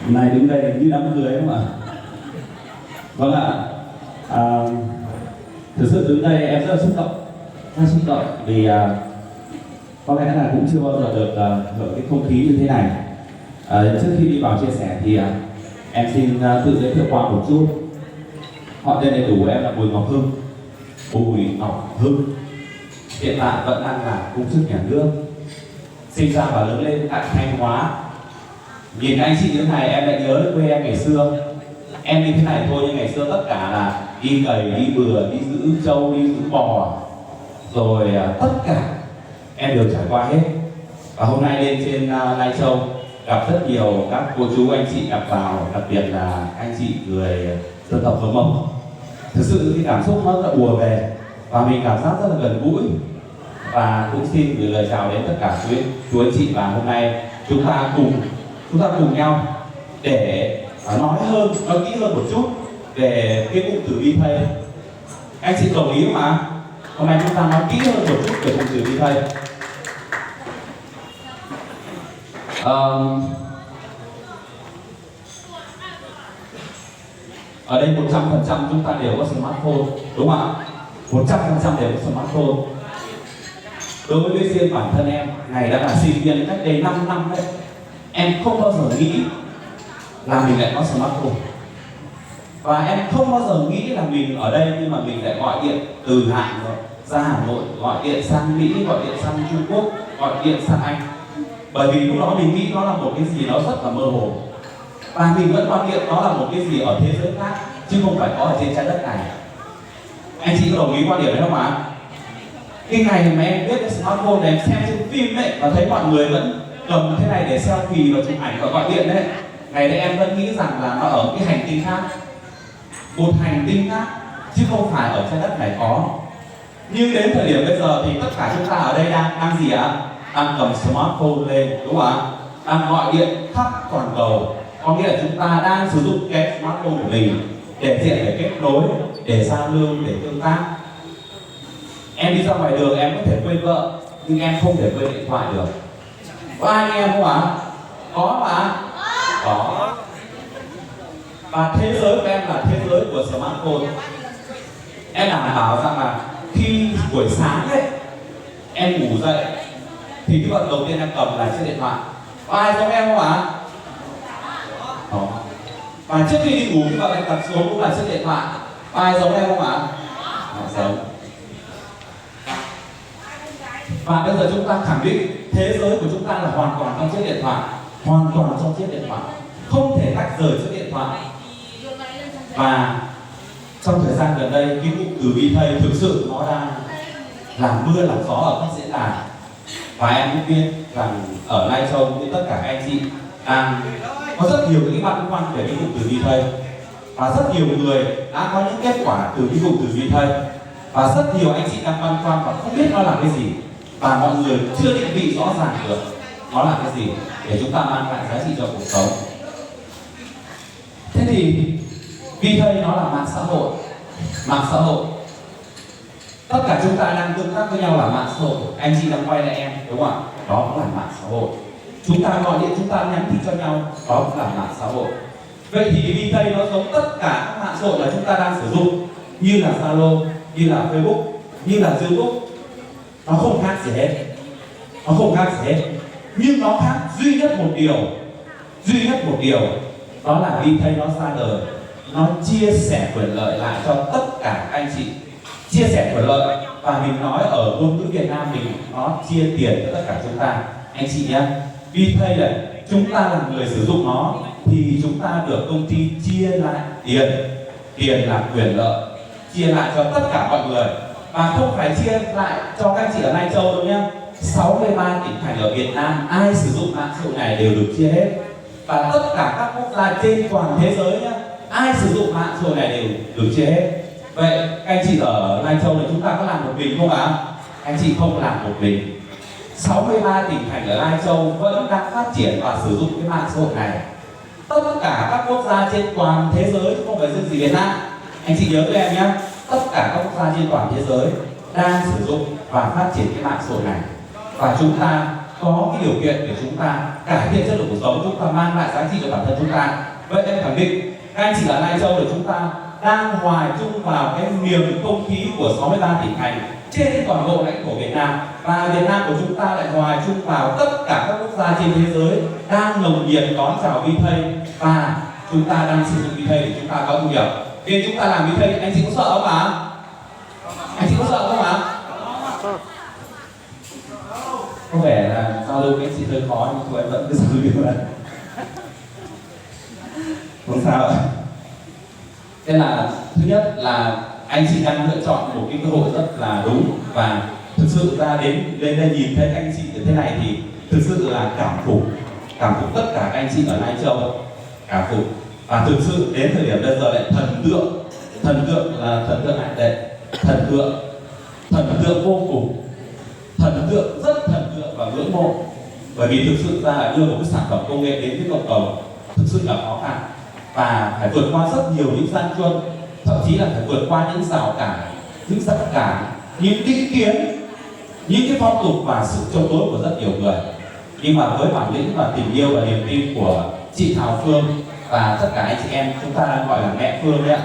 Này đứng đây như đám cưới đúng không ạ? Vâng ạ. À, thực sự đứng đây em rất là xúc động vì có lẽ là cũng chưa bao giờ được hưởng cái không khí như thế này. Trước khi đi vào chia sẻ thì em xin tự giới thiệu qua một chút. Họ tên đầy đủ của em là Bùi Ngọc Hưng. Bùi Ngọc Hưng hiện tại vẫn đang làm công chức nhà nước, sinh ra và lớn lên tại Thanh Hóa. Nhìn anh chị như thế này em lại nhớ đến quê em ngày xưa. Em như thế này thôi nhưng ngày xưa tất cả là đi cày, đi bừa, đi giữ trâu, đi giữ bò, rồi tất cả em đều trải qua hết. Và hôm nay lên trên Lai Châu gặp rất nhiều các cô chú anh chị gặp vào, đặc biệt là anh chị người dân tộc Hơ Mông. Thực sự cái cảm xúc nó rất là ùa về và mình cảm giác rất là gần gũi. Và cũng xin gửi lời chào đến tất cả chú anh chị, và hôm nay chúng ta cùng nhau để nói kỹ hơn một chút về cái cụm từ vi thây. Anh chị đồng ý không ạ? Hôm nay chúng ta nói kỹ hơn một chút về cụm từ vi thây. Ở đây 100% chúng ta đều có smartphone, đúng không ạ? 100% đều có smartphone. Đối với riêng bản thân em, ngày đã là sinh viên cách đây 5 năm đấy, em không bao giờ nghĩ là mình lại có smartphone. Và em không bao giờ nghĩ là mình ở đây nhưng mà mình lại gọi điện từ Hà Nội ra Hà Nội, gọi điện sang Mỹ, gọi điện sang Trung Quốc, gọi điện sang Anh. Bởi vì lúc đó mình nghĩ nó là một cái gì đó rất là mơ hồ. Và mình vẫn quan niệm nó là một cái gì ở thế giới khác, chứ không phải có ở trên trái đất này. Anh chị có đồng ý quan điểm đấy không ạ? Cái ngày mà em biết cái smartphone này, em xem trên phim ấy và thấy mọi người vẫn cầm thế này để selfie và chụp ảnh và gọi điện đấy, ngày đấy em vẫn nghĩ rằng là nó ở cái hành tinh khác, một hành tinh khác, chứ không phải ở trái đất này có. Nhưng đến thời điểm bây giờ thì tất cả chúng ta ở đây đang gì ạ? Đang cầm smartphone lên, đúng không ạ? Đang gọi điện khắp toàn cầu. Có nghĩa là chúng ta đang sử dụng cái smartphone của mình để kết nối, để giao lưu, để tương tác. Em đi ra ngoài đường em có thể quên vợ, nhưng em không thể quên điện thoại được. Có ai nghe không ạ? Có mà. Có. Và thế giới của em là thế giới của smartphone. Em đảm bảo rằng là khi buổi sáng ấy, em ngủ dậy thì cái vật đầu tiên em cầm là chiếc điện thoại. Có ai giống em không ạ? Có. Và trước khi đi ngủ cái vật em đặt xuống cũng là chiếc điện thoại. Có ai giống em không ạ? Giống. Và bây giờ chúng ta khẳng định thế giới của chúng ta là hoàn toàn trong chiếc điện thoại, hoàn toàn trong chiếc điện thoại, không thể tách rời chiếc điện thoại. Và trong thời gian gần đây, cái cụm từ vi thây thực sự nó đang làm mưa làm gió ở các diễn đàn. Và em cũng biết rằng ở Lai Châu với tất cả anh chị đang có rất nhiều những băn khoăn về cái cụm từ vi thây, và rất nhiều người đã có những kết quả từ cái cụm từ vi thây, và rất nhiều anh chị đang băn khoăn và không biết nó là cái gì, và mọi người chưa định vị rõ ràng được nó là cái gì để chúng ta mang lại giá trị cho cuộc sống. Thế thì vi thây nó là mạng xã hội. Mạng xã hội, tất cả chúng ta đang tương tác với nhau là mạng xã hội. Anh chị đang quay lại em, đúng không ạ? Đó cũng là mạng xã hội. Chúng ta gọi điện, chúng ta nhắn tin cho nhau, đó cũng là mạng xã hội. Vậy thì vi thây nó giống tất cả các mạng xã hội mà chúng ta đang sử dụng, như là Zalo, như là Facebook, như là YouTube. Nó không khác gì hết. Nó không khác gì hết. Nhưng nó khác duy nhất một điều, đó là vi thây nó ra đời, nó chia sẻ quyền lợi lại cho tất cả anh chị. Chia sẻ quyền lợi, và mình nói ở ngôn ngữ Việt Nam mình, nó chia tiền cho tất cả chúng ta. Anh chị nhé, vi thây này, chúng ta là người sử dụng nó thì chúng ta được công ty chia lại tiền. Tiền là quyền lợi, chia lại cho tất cả mọi người. Và không phải chia lại cho các anh chị ở Lai Châu đâu nhé. 63 tỉnh thành ở Việt Nam, ai sử dụng mạng xã hội này đều được chia hết. Và tất cả các quốc gia trên toàn thế giới nhé, ai sử dụng mạng xã hội này đều được chia hết. Vậy các anh chị ở Lai Châu này chúng ta có làm một mình không ạ? Anh chị không làm một mình. 63 tỉnh thành ở Lai Châu vẫn đang phát triển và sử dụng cái mạng xã hội này. Tất cả các quốc gia trên toàn thế giới, không phải riêng gì Việt Nam. Anh chị nhớ với em nhé, tất cả các quốc gia trên toàn thế giới đang sử dụng và phát triển cái mạng xã hội này. Và chúng ta có cái điều kiện để chúng ta cải thiện chất lượng cuộc sống, chúng ta mang lại giá trị cho bản thân chúng ta. Vậy em khẳng định các anh chị ở Lai Châu để chúng ta đang hòa chung vào cái miền không khí của 63 tỉnh thành trên toàn bộ lãnh thổ Việt Nam, và Việt Nam của chúng ta lại hòa chung vào tất cả các quốc gia trên thế giới đang nồng nhiệt đón chào V-Pay, và chúng ta đang sử dụng V-Pay để chúng ta có thu nhập. Khi chúng ta làm V-Pay, anh chị có sợ không ạ? Anh chị có sợ không ạ? Có vẻ là giao lưu với anh chị hơi khó nhưng tụi em vẫn cứ giao lưu này. Không sao ạ. Thế là thứ nhất là anh chị đang lựa chọn một cái cơ hội rất là đúng, và thực sự ra đến lên đây nhìn thấy anh chị như thế này thì thực sự là cảm phục tất cả các anh chị ở Lai Châu, cảm phục. Và thực sự đến thời điểm bây giờ lại thần tượng là thần tượng hạnh đệ, thần tượng vô cùng, rất thần tượng và ngưỡng mộ, bởi vì thực sự ra là đưa một cái sản phẩm công nghệ đến với cộng đồng thực sự là khó khăn, và phải vượt qua rất nhiều những gian truân, thậm chí là phải vượt qua những rào cản, những định kiến, những cái phong tục và sự chống đối của rất nhiều người. Nhưng mà với bản lĩnh và tình yêu và niềm tin của chị Thảo Phương và tất cả anh chị em chúng ta đang gọi là mẹ Phương đấy ạ,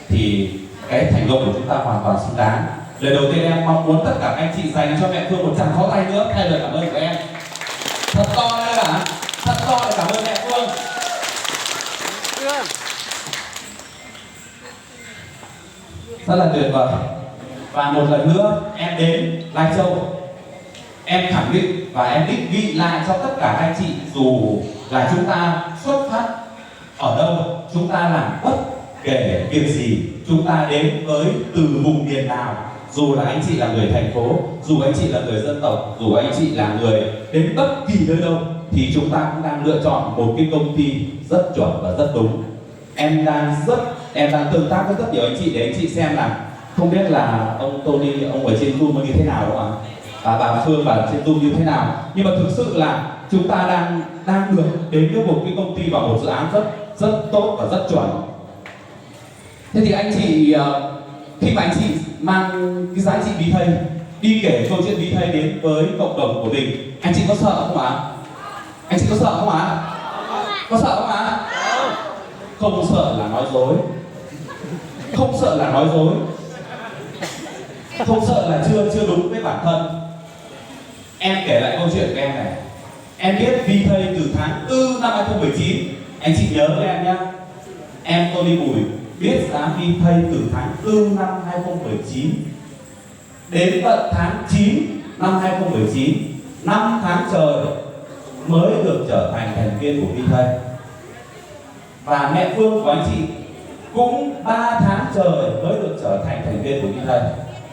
thì cái thành công của chúng ta hoàn toàn xứng đáng. Lời đầu tiên em mong muốn tất cả anh chị dành cho mẹ Phương một tràng pháo tay nữa thay lời cảm ơn của em. Thật to đấy ạ, thật to để cảm ơn mẹ Phương. Rất là tuyệt vời. Và một lần nữa em đến Lai Châu, em khẳng định và em định vị lại cho tất cả anh chị, dù là chúng ta xuất phát ở đâu, chúng ta làm bất kể việc gì, chúng ta đến với từ vùng miền nào, dù là anh chị là người thành phố, dù anh chị là người dân tộc, dù anh chị là người đến bất kỳ nơi đâu, thì chúng ta cũng đang lựa chọn một cái công ty rất chuẩn và rất đúng. Em đang tương tác với rất nhiều anh chị để anh chị xem là không biết là ông Tony, ông ở trên Zoom như thế nào đúng không ạ? Bà Phương ở trên Zoom như thế nào? Nhưng mà thực sự là chúng ta đang được đến với một cái công ty và một dự án rất tốt và rất chuẩn. Thế thì anh chị khi mà anh chị mang cái giá trị V-Pay, đi kể câu chuyện V-Pay đến với cộng đồng của mình, anh chị có sợ không ạ? Anh chị có sợ không ạ? Có sợ không ạ? Không sợ là nói dối. Không sợ là nói dối. Không sợ là chưa đúng với bản thân. Em kể lại câu chuyện của em này. Em biết V-Pay từ tháng 4 năm 2019. Anh chị nhớ với em nhé. Em Tony Bùi biết giá V-Pay từ tháng 4 năm 2019 đến tận tháng 9 năm 2019, 5 tháng trời mới được trở thành thành viên của V-Pay. Và mẹ Phương của anh chị cũng 3 tháng trời mới được trở thành thành viên của V-Pay.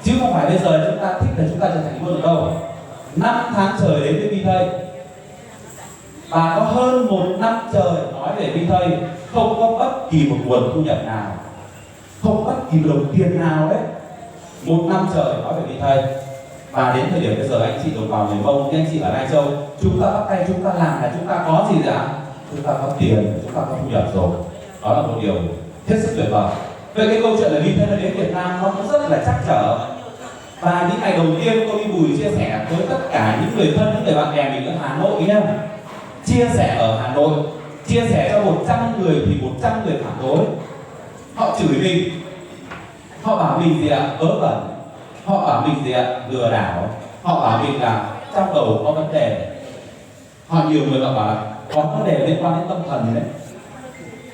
Chứ không phải bây giờ chúng ta thích là chúng ta trở thành luôn được đâu. 5 tháng trời đến với V-Pay, và có hơn 1 năm trời nói về V-Pay, không có bất kỳ một nguồn thu nhập nào, không bất kỳ một đồng tiền nào đấy. 1 năm trời nói về V-Pay. Và đến thời điểm bây giờ anh chị đồng bào người Mông, anh chị ở Lai Châu, chúng ta bắt tay, chúng ta làm là chúng ta có gì ạ? Chúng ta có tiền, chúng ta có thu nhập rồi. Đó là một điều hết sức tuyệt vời. Vậy cái câu chuyện là V-Pay nó đến Việt Nam nó cũng rất là trắc trở. Và những ngày đầu tiên tôi đi Bùi chia sẻ với tất cả những người thân, những người bạn bè mình ở Hà Nội nhá. Chia sẻ ở Hà Nội, chia sẻ cho 100 người thì 100 người phản đối. Họ chửi mình, họ bảo mình gì ạ? Vớ vẩn, họ bảo mình gì ạ? Lừa đảo, họ bảo mình là trong đầu có vấn đề. Họ nhiều người họ bảo là có vấn đề liên quan đến tâm thần đấy.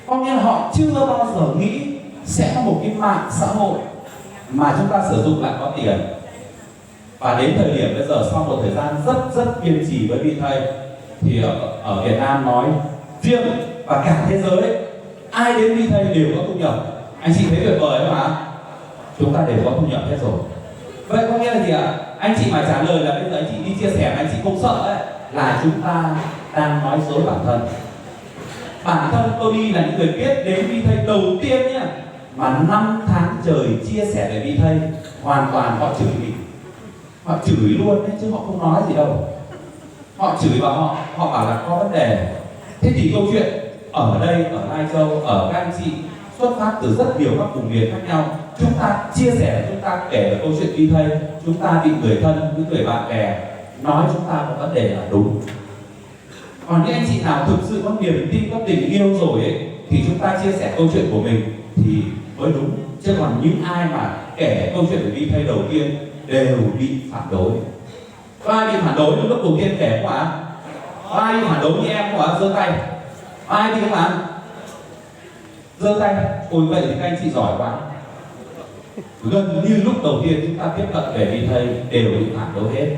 Có nghĩa là họ chưa bao giờ nghĩ sẽ có một cái mạng xã hội mà chúng ta sử dụng lại có tiền. Và đến thời điểm bây giờ sau một thời gian rất kiên trì với V-Pay, thì ở Việt Nam nói riêng và cả thế giới, ai đến V-Pay đều có thu nhập. Anh chị thấy tuyệt vời không ạ? Chúng ta đều có thu nhập hết rồi. Vậy có nghĩa là gì ạ? Anh chị mà trả lời là bây giờ anh chị đi chia sẻ anh chị không sợ đấy, là chúng ta đang nói dối bản thân. Bản thân Tony là những người biết đến V-Pay đầu tiên nhá, mà 5 tháng trời chia sẻ về V-Pay, hoàn toàn họ chửi mình. Họ chửi luôn đấy, chứ họ không nói gì đâu. Họ chửi và họ bảo là có vấn đề. Thế thì câu chuyện ở đây, ở Lai Châu, ở các anh chị xuất phát từ rất nhiều các vùng miền khác nhau. Chúng ta chia sẻ, chúng ta kể về câu chuyện V-Pay, chúng ta bị người thân, những người bạn bè nói chúng ta có vấn đề là đúng. Còn những anh chị nào thực sự có niềm tin, có tình yêu rồi ấy, thì chúng ta chia sẻ câu chuyện của mình thì mới đúng. Chứ còn những ai mà kể câu chuyện của Vi Thây đầu tiên đều bị phản đối. Có ai bị phản đối lúc đầu tiên kể không ạ? Có ai bị phản đối như em không ạ? Giơ tay. Có ai bị không ạ? Giơ tay. Ôi vậy thì các anh chị giỏi quá. Gần như lúc đầu tiên chúng ta tiếp cận về Vi Thây đều bị phản đối hết.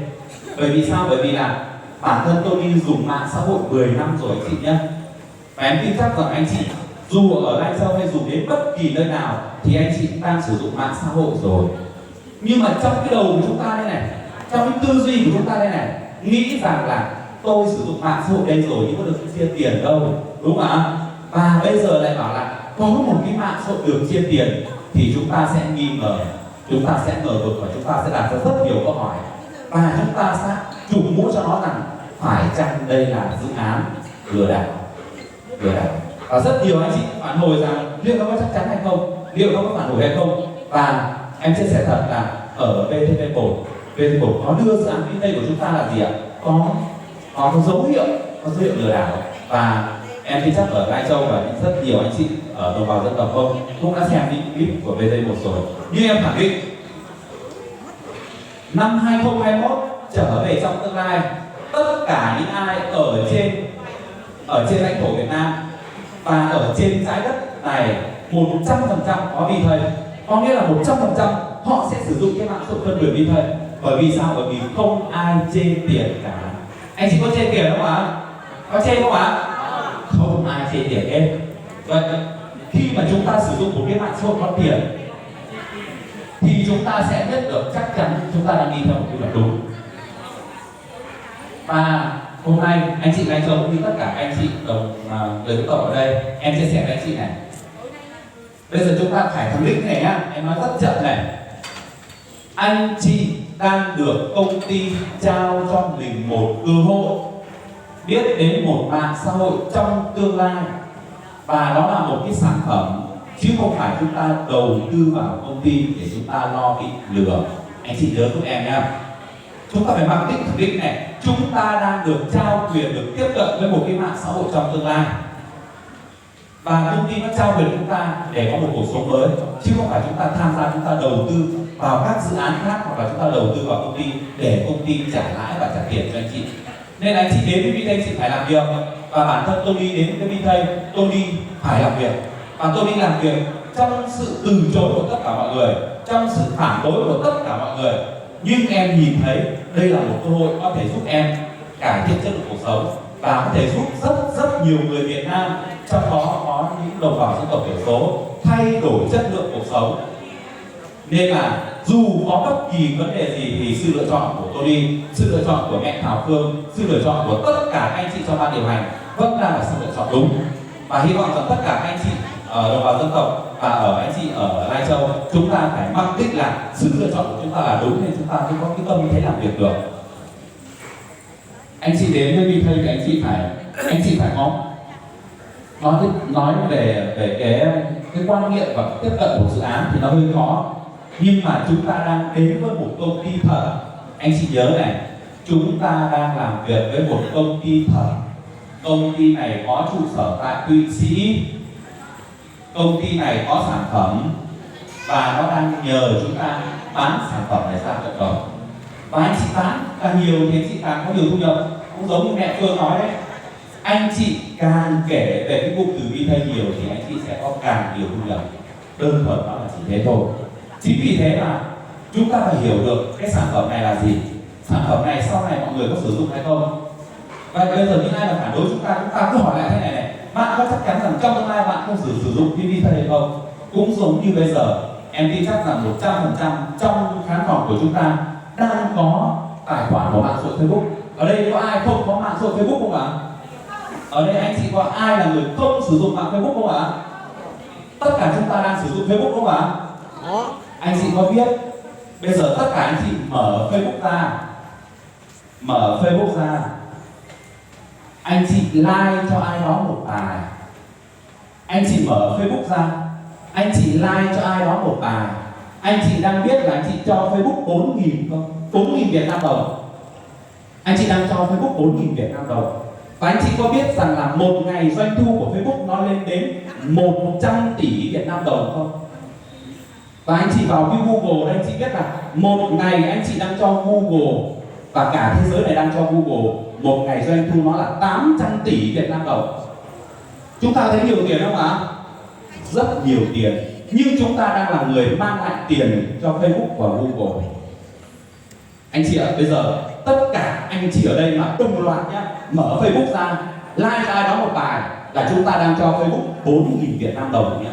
Bởi vì sao? Bởi vì là bản thân tôi đi dùng mạng xã hội 10 năm rồi anh chị nhé. Và em tin chắc rằng anh chị dù ở Lai Châu hay dùng đến bất kỳ nơi nào thì anh chị cũng đang sử dụng mạng xã hội rồi. Nhưng mà trong cái đầu của chúng ta đây này, trong cái tư duy của chúng ta đây này, nghĩ rằng là tôi sử dụng mạng xã hội đây rồi nhưng có được chia tiền đâu, đúng không ạ? Và bây giờ lại bảo là có một cái mạng xã hội được chia tiền thì chúng ta sẽ nghi ngờ, chúng ta sẽ ngờ vực và chúng ta sẽ đặt ra rất nhiều câu hỏi. Và chúng ta sẽ chụp mũ cho nó rằng phải chăng đây là dự án lừa đảo. Và rất nhiều anh chị phản hồi rằng liệu nó có chắc chắn hay không, liệu nó có phản hồi hay không. Và em chia sẻ thật là ở VTV1 có đưa dự án Vi Tây của chúng ta là gì ạ? Có dấu hiệu lừa đảo. Và em tin chắc ở Lai Châu và rất nhiều anh chị ở đồng bào dân tộc không cũng đã xem những clip của VTV1 rồi. Nhưng em khẳng định năm 2021 trở về trong tương lai, tất cả những ai ở trên lãnh thổ Việt Nam và ở trên trái đất này 100% có Vi Thây. Có nghĩa là 100% họ sẽ sử dụng cái mạng xã hội phân quyền Vi Thây. Bởi vì sao? Bởi vì không ai chê tiền cả. Anh chị có chê tiền không ạ? Có chê không ạ? Không ai chê tiền hết. Vậy khi mà chúng ta sử dụng một cái mạng xã hội có tiền thì chúng ta sẽ biết được chắc chắn chúng ta đang đi theo một cái luật đúng. Và hôm nay anh chị Lai Châu cũng như tất cả anh chị đồng người dân tộc ở đây, em chia sẻ với anh chị này. Bây giờ chúng ta phải khẳng định này nhá, em nói rất chậm này. Anh chị đang được công ty trao cho mình một cơ hội biết đến một mạng xã hội trong tương lai, và đó là một cái sản phẩm chứ không phải chúng ta đầu tư vào công ty để chúng ta lo bị lừa. Anh chị nhớ giúp em nhá. Chúng ta phải mặc định khẳng định này, chúng ta đang được trao quyền được tiếp cận với một cái mạng xã hội trong tương lai. Và công ty nó trao quyền chúng ta để có một cuộc sống mới, chứ không phải chúng ta tham gia, chúng ta đầu tư vào các dự án khác, hoặc là chúng ta đầu tư vào công ty để công ty trả lãi và trả tiền cho anh chị. Nên anh chị đến với Vi Thây anh chị phải làm việc, và bản thân tôi đi đến với Vi Thây, tôi đi phải làm việc, và tôi đi làm việc trong sự từ chối của tất cả mọi người, trong sự phản đối của tất cả mọi người. Nhưng em nhìn thấy đây là một cơ hội có thể giúp em cải thiện chất lượng cuộc sống và có thể giúp rất nhiều người Việt Nam, trong đó có những đồng bào dân tộc thiểu số, thay đổi chất lượng cuộc sống. Nên là dù có bất kỳ vấn đề gì thì sự lựa chọn của tôi đi, sự lựa chọn của mẹ Thảo Phương, sự lựa chọn của tất cả anh chị trong ban điều hành vẫn đang là sự lựa chọn đúng. Và hy vọng rằng tất cả anh chị ở đồng bào dân tộc và ở anh chị ở Lai Châu, chúng ta phải mặc định là sự lựa chọn của chúng ta là đúng, nên chúng ta mới có cái tâm thế làm việc được. Anh chị đến với Vi Thây thì anh chị phải nói về cái quan niệm và tiếp cận của dự án thì nó hơi khó, nhưng mà chúng ta đang đến với một công ty thật. Anh chị nhớ này, chúng ta đang làm việc với một công ty thật. Công ty này có trụ sở tại Thụy Sĩ, công ty này có sản phẩm và nó đang nhờ chúng ta bán sản phẩm này ra cộng đồng. Và anh chị bán càng nhiều thì anh chị càng có nhiều thu nhập. Cũng giống như mẹ Phương nói đấy, anh chị càng kể về cái cụm từ Vi Thây nhiều thì anh chị sẽ có càng nhiều thu nhập. Đơn thuần đó là chỉ thế thôi. Chính vì thế mà chúng ta phải hiểu được cái sản phẩm này là gì, sản phẩm này sau này mọi người có sử dụng hay không. Và bây giờ những ai mà phản đối chúng ta cứ hỏi lại thế này này, bạn có chắc chắn rằng trong tương lai bạn không sử dụng Vi Thây hay không? Cũng giống như bây giờ, em tin chắc rằng 100% trong khán phòng của chúng ta đang có tài khoản của mạng xã hội Facebook. Ở đây có ai không có mạng xã hội Facebook không ạ? Ở đây anh chị có ai là người không sử dụng mạng Facebook không ạ? Tất cả chúng ta đang sử dụng Facebook không ạ? Anh chị có biết bây giờ tất cả anh chị mở Facebook ra, anh chị like cho ai đó một bài. Anh chị mở Facebook ra, anh chị like cho ai đó một bài. Anh chị đang biết là anh chị cho Facebook 4.000 không? 4.000 Việt Nam đồng. Anh chị đang cho Facebook 4.000 Việt Nam đồng. Và anh chị có biết rằng là một ngày doanh thu của Facebook nó lên đến 100 tỷ Việt Nam đồng không? Và anh chị vào cái Google, anh chị biết là một ngày anh chị đang cho Google và cả thế giới này đang cho Google một ngày doanh thu nó là 800 tỷ Việt Nam đồng. Chúng ta thấy nhiều tiền không ạ? Rất nhiều tiền. Nhưng chúng ta đang là người mang lại tiền cho Facebook và Google. Anh chị ạ, bây giờ tất cả anh chị ở đây mà đồng loạt nhá, mở Facebook ra, like cho ai đó một bài là chúng ta đang cho Facebook 4.000 Việt Nam đồng nhé.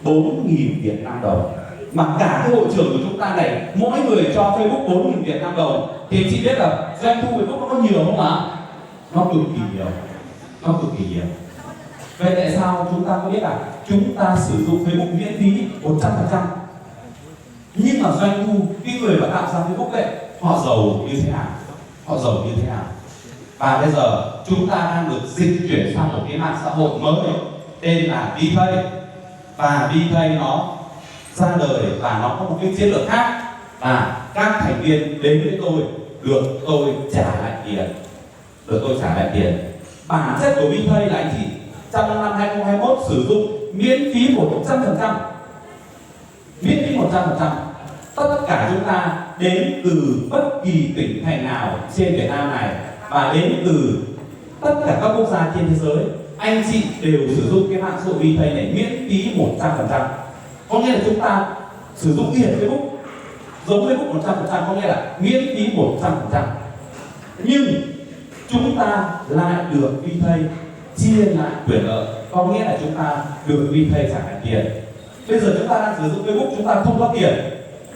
4.000 Việt Nam đồng. Mà cả cái hội trường của chúng ta này, mỗi người cho Facebook 4.000 Việt Nam đồng thì anh chị biết là doanh thu Facebook nó có nhiều không ạ? Nó cực kỳ nhiều. Nó cực kỳ nhiều. Vậy tại sao chúng ta có biết là chúng ta sử dụng Facebook miễn phí 100%? Nhưng mà doanh thu, cái người mà tạo ra Facebook ấy, họ giàu như thế nào? Họ giàu như thế nào? Và bây giờ chúng ta đang được dịch chuyển sang một cái mạng xã hội mới tên là VPay. Và VPay nó ra đời và nó có một cái chiến lược khác, và các thành viên đến với tôi được tôi trả lại tiền, được tôi trả lại tiền. Bản chất của VPay là anh chị trong năm 2021 sử dụng miễn phí 100%, miễn phí 100%. Tất cả chúng ta đến từ bất kỳ tỉnh thành nào trên Việt Nam này và đến từ tất cả các quốc gia trên thế giới, anh chị đều sử dụng cái mạng xã hội VPay này miễn phí 100%. Có nghĩa là chúng ta sử dụng y hệt Facebook, giống Facebook 100%, có nghĩa là miễn phí 100%. Nhưng chúng ta lại được VPay chia lại quyền lợi, có nghĩa là chúng ta được VPay trả lại tiền. Bây giờ chúng ta đang sử dụng Facebook, chúng ta không có tiền.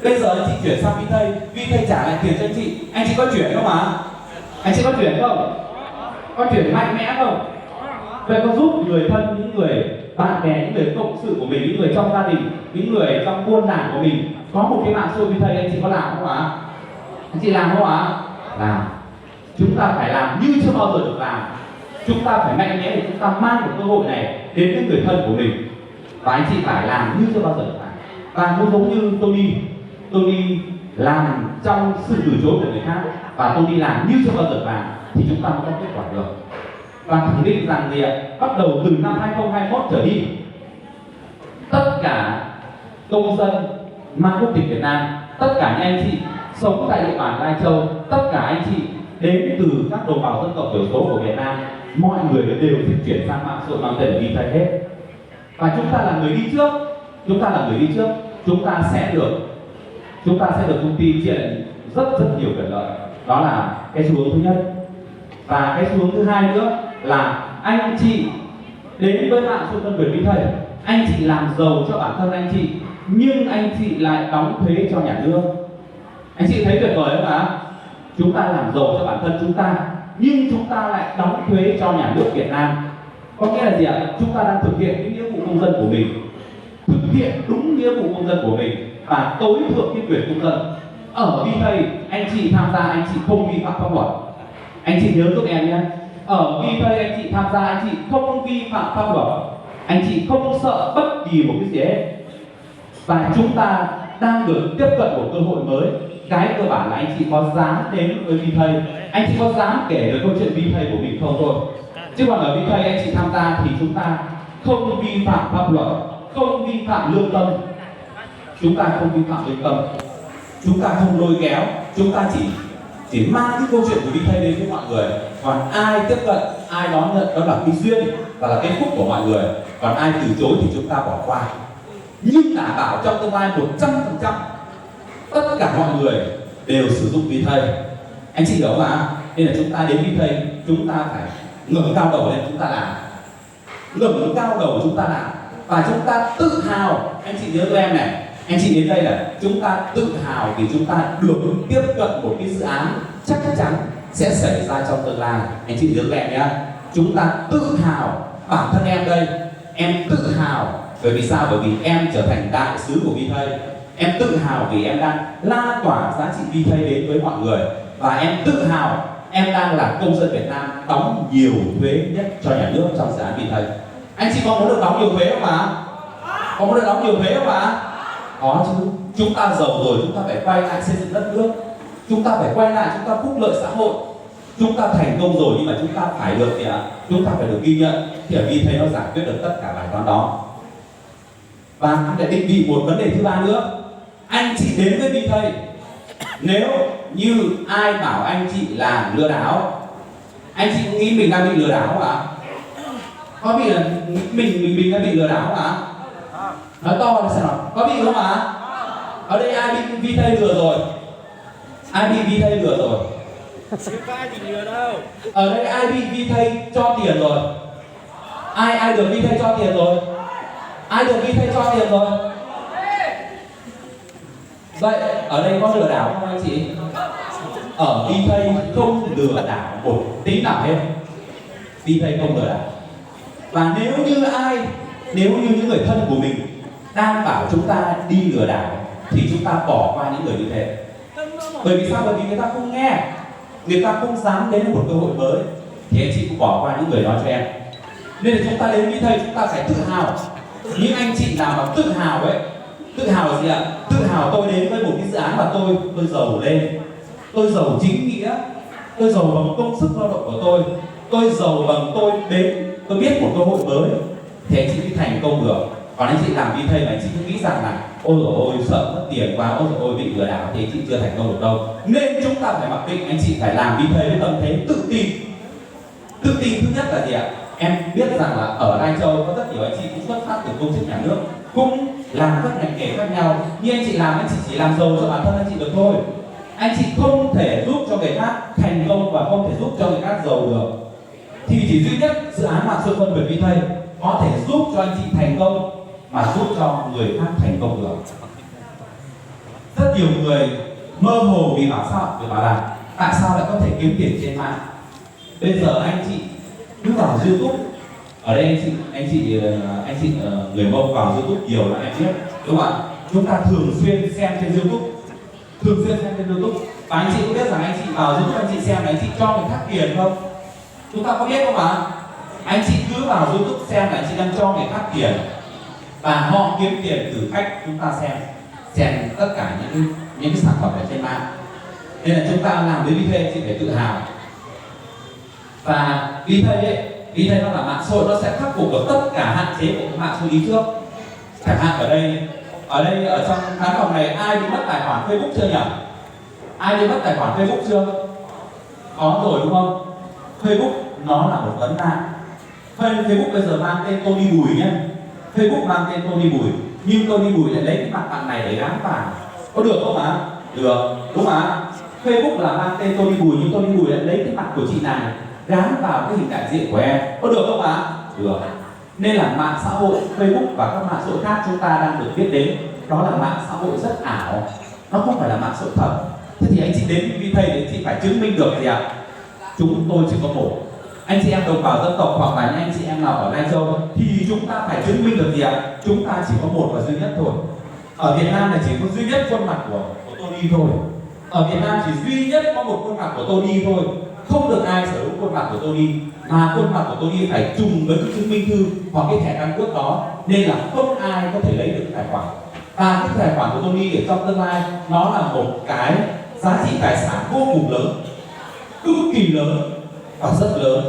Bây giờ anh chị chuyển sang VPay trả lại tiền cho anh chị có chuyển không ạ? Anh chị có chuyển không? Có chuyển mạnh mẽ không? Vậy có giúp người thân, những người bạn bè, những người cộng sự của mình, những người trong gia đình, những người trong buôn làng của mình có một cái mạng xã hội VPay, anh chị có làm không ạ? Anh chị làm không ạ? Làm. Chúng ta phải làm như chưa bao giờ được làm. Chúng ta phải mạnh mẽ để chúng ta mang một cơ hội này đến với người thân của mình. Và anh chị phải làm như chưa bao giờ được làm. Và cũng giống như Tony làm trong sự từ chối của người khác, và Tony làm như chưa bao giờ làm, thì chúng ta mới có kết quả được. Và khẳng định rằng gì ạ? Bắt đầu từ năm 2021 trở đi, tất cả công dân mang quốc tịch Việt Nam, tất cả những anh chị sống tại địa bàn Lai Châu, tất cả anh chị đến từ các đồng bào dân tộc thiểu số của Việt Nam, mọi người đều dịch chuyển sang mạng xã hội mang tên VPay hết. Và chúng ta là người đi trước, chúng ta sẽ được công ty chia lại rất nhiều quyền lợi. Đó là cái xu hướng thứ nhất. Và cái xu hướng thứ hai nữa là anh chị đến với mạng xã hội tân quyền VPay, anh chị làm giàu cho bản thân anh chị, nhưng anh chị lại đóng thuế cho nhà nước. Anh chị thấy tuyệt vời không ạ? Chúng ta làm giàu cho bản thân chúng ta, nhưng chúng ta lại đóng thuế cho nhà nước Việt Nam. Có nghĩa là gì ạ? Chúng ta đang thực hiện cái nghĩa vụ công dân của mình, thực hiện đúng nghĩa vụ công dân của mình và tối thượng cái quyền công dân. Ở VPay anh chị tham gia, anh chị không vi phạm pháp luật. Anh chị nhớ giúp em nhé. Ở VPay anh chị tham gia, anh chị không vi phạm pháp luật, anh chị không sợ bất kỳ một cái gì hết. Và chúng ta đang được tiếp cận một cơ hội mới. Cái cơ bản là anh chị có dám đến với VPay, anh chị có dám kể được câu chuyện VPay của mình không thôi. Chứ còn ở VPay anh chị tham gia thì chúng ta không vi phạm pháp luật, không vi phạm lương tâm. Chúng ta không vi phạm lương tâm, chúng ta không lôi kéo, chúng ta chỉ mang cái câu chuyện của VPay đến với mọi người. Còn ai tiếp cận, ai đón nhận, đó là cái duyên và là cái phúc của mọi người. Còn ai từ chối thì chúng ta bỏ qua. Nhưng đảm bảo trong tương lai 100% tất cả mọi người đều sử dụng VPay. Anh chị hiểu không ạ? Nên là chúng ta đến VPay, chúng ta phải ngẩng cao đầu lên, chúng ta làm. Ngẩng cao đầu chúng ta làm. Và chúng ta tự hào. Anh chị nhớ cho em này, anh chị đến đây là chúng ta tự hào vì chúng ta được tiếp cận một cái dự án chắc chắn sẽ xảy ra trong tương lai. Anh chị nhớ cho em nhé. Chúng ta tự hào, bản thân em đây, em tự hào. Bởi vì sao? Bởi vì em trở thành đại sứ của VPay. Em tự hào vì em đang lan tỏa giá trị VPay đến với mọi người. Và em tự hào em đang là công dân Việt Nam đóng nhiều thuế nhất cho nhà nước trong dự án VPay. Anh chị có muốn được đóng nhiều thuế không ạ? Có muốn được đóng nhiều thuế không ạ? Có chứ. Chúng ta giàu rồi, chúng ta phải quay lại xây dựng đất nước. Chúng ta phải quay lại, chúng ta phúc lợi xã hội. Chúng ta thành công rồi nhưng mà chúng ta phải được gì ạ? Chúng ta phải được ghi nhận thì ở Vi Thầy nó giải quyết được tất cả bài toán đó. Và để định vị một vấn đề thứ ba nữa, anh chị đến với Vi Thầy, nếu như ai bảo anh chị là lừa đảo, anh chị cũng nghĩ mình đang bị lừa đảo à? Có bị là mình đang bị lừa đảo à? Nói to là sao nào? Có bị không ạ? Ở đây ai bị Vi Thầy lừa rồi? Ai bị Vi Thầy lừa rồi? Chưa có ai bị lừa đâu. Ở đây ai bị Vi Thầy cho tiền rồi? Ai được Vi Thầy cho tiền rồi? Ai được Vi Thầy cho tiền rồi? Vậy ở đây có lừa đảo không anh chị? Ở Vi Thầy không lừa đảo một tí nào hết. Vi Thầy không lừa đảo. Và nếu như những người thân của mình đang bảo chúng ta đi lừa đảo thì chúng ta bỏ qua những người như thế. Bởi vì sao? Bởi vì người ta không nghe, người ta không dám đến một cơ hội mới, thì anh chị cũng bỏ qua những người đó cho em. Nên là chúng ta đến với thầy chúng ta phải tự hào. Những anh chị nào mà tự hào ấy, tự hào là gì ạ? Tự hào tôi đến với một cái dự án mà tôi giàu lên, tôi giàu chính nghĩa, tôi giàu bằng công sức lao động của tôi giàu bằng tôi biết một cơ hội mới, thì anh chị mới thành công được. Còn anh chị làm Vi Thầy mà anh chị cứ nghĩ rằng là ôi dồi ôi sợ mất tiền quá, ôi dồi ôi bị lừa đảo, thì anh chị chưa thành công được đâu. Nên chúng ta phải mặc định anh chị phải làm Vi Thầy với tâm thế tự tin. Tự tin thứ nhất là gì ạ? Em biết rằng là ở Lai Châu có rất nhiều anh chị cũng xuất phát từ công chức nhà nước, cũng làm các ngành nghề khác nhau, nhưng anh chị làm anh chị chỉ làm giàu cho bản thân anh chị được thôi. Anh chị không thể giúp cho người khác thành công và không thể giúp cho người khác giàu được. Thì chỉ duy nhất dự án Mạng Xuân Phân Biệt Vi Thầy có thể giúp cho anh chị thành công mà giúp cho người khác thành công được. Rất nhiều người mơ hồ vì bảo sao? Vì bảo là tại sao lại có thể kiếm tiền trên mạng? Bây giờ anh chị cứ vào YouTube, ở đây anh chị người Mông vào YouTube nhiều là em biết, đúng không ạ? Chúng ta thường xuyên xem trên YouTube, và anh chị có biết rằng anh chị vào YouTube anh chị xem là anh chị cho người khác tiền không? Chúng ta có biết không ạ? Anh chị cứ vào YouTube xem là anh chị đang cho người khác tiền và họ kiếm tiền từ cách chúng ta xem tất cả những cái sản phẩm ở trên mạng. Nên là chúng ta làm với Vi Thầy chị phải tự hào. Và Vi Thầy nó là mạng xã hội, nó sẽ khắc phục được tất cả hạn chế của mạng xã hội đi trước. Chẳng hạn ở trong khán phòng này ai bị mất tài khoản Facebook chưa nhỉ? Ai bị mất tài khoản Facebook chưa? Có rồi đúng không? Facebook nó là một vấn nạn. Facebook bây giờ mang tên Tony Bùi nhé. Facebook mang tên Tony Bùi, nhưng Tony Bùi lại lấy cái mặt bạn này để gắn vào. Có được không ạ? Được, đúng không ạ? Facebook là mang tên Tony Bùi, nhưng Tony Bùi lại lấy cái mặt của chị này gắn vào cái hình đại diện của em. Có được không ạ? Được. Nên là mạng xã hội Facebook và các mạng xã hội khác chúng ta đang được biết đến, đó là mạng xã hội rất ảo, nó không phải là mạng xã hội thật. Thế thì anh chị đến với Vi Thầy thì anh chị phải chứng minh được gì ạ? Chúng tôi chỉ có một. Anh chị em đồng bào dân tộc hoặc là những anh chị em nào ở Lai Châu thì chúng ta phải chứng minh được gì ạ? Chúng ta chỉ có một và duy nhất thôi. Ở Việt Nam là chỉ có duy nhất khuôn mặt của Tony thôi. Ở Việt Nam chỉ duy nhất có một khuôn mặt của Tony thôi. Không được ai sở hữu khuôn mặt của Tony, mà khuôn mặt của Tony phải trùng với cái chứng minh thư hoặc cái thẻ căn cước đó, nên là không ai có thể lấy được cái tài khoản. Và cái tài khoản của Tony ở trong tương lai nó là một cái giá trị tài sản vô cùng lớn, cực kỳ lớn và rất lớn.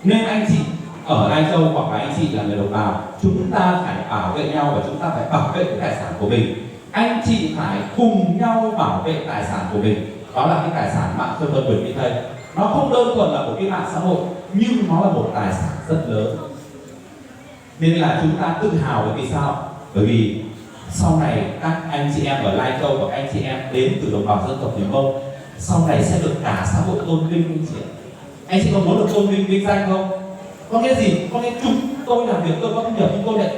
Nên anh chị ở Lai Châu hoặc là anh chị là người đồng bào, chúng ta phải bảo vệ nhau và chúng ta phải bảo vệ cái tài sản của mình. Anh chị phải cùng nhau bảo vệ tài sản của mình. Đó là cái tài sản Mạng Xuân Phân Biệt Vi Thầy. Nó không đơn thuần là một cái mạng xã hội, nhưng nó là một tài sản rất lớn. Nên là chúng ta tự hào bởi vì sao? Bởi vì sau này các anh chị em ở Lai Châu và các anh chị em đến từ đồng bào dân tộc miền Mông sau này sẽ được cả xã hội tôn vinh anh chị. Anh chị có muốn được tôn vinh vinh danh không? Có nghĩa gì? Có nghĩa chúng tôi làm việc tôi có thu nhập nhưng tôi lại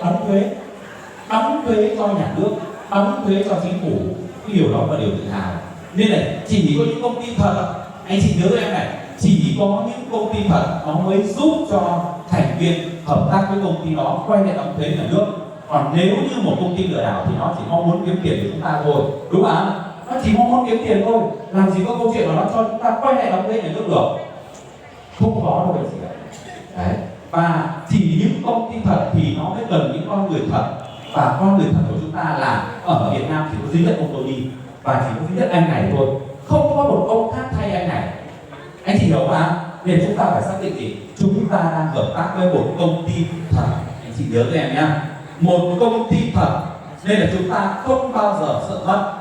đóng thuế cho nhà nước, đóng thuế cho chính phủ. Cái điều đó là điều tự hào. Nên là chỉ có những công ty thật, anh chị nhớ em này, chỉ có những công ty thật nó mới giúp cho thành viên hợp tác với công ty đó quay lại đóng thuế nhà nước. Còn nếu như một công ty lừa đảo thì nó chỉ mong muốn kiếm tiền của chúng ta thôi, đúng không ạ? Nó chỉ mong muốn kiếm tiền thôi, làm gì có câu chuyện mà nó cho chúng ta quay lại đóng thuế nhà nước được. Không có đâu anh chị ạ. Đấy. Và chỉ những công ty thật thì nó mới cần những con người thật, và con người thật của chúng ta là ở Việt Nam chỉ có duy nhất ông Tony và chỉ có duy nhất anh này thôi, không có một ông khác thay anh này. Anh chị hiểu mà, nên chúng ta phải xác định gì? Chúng ta đang hợp tác với một công ty thật. Anh chị nhớ cho em nhá, một công ty thật, nên là chúng ta không bao giờ sợ mất,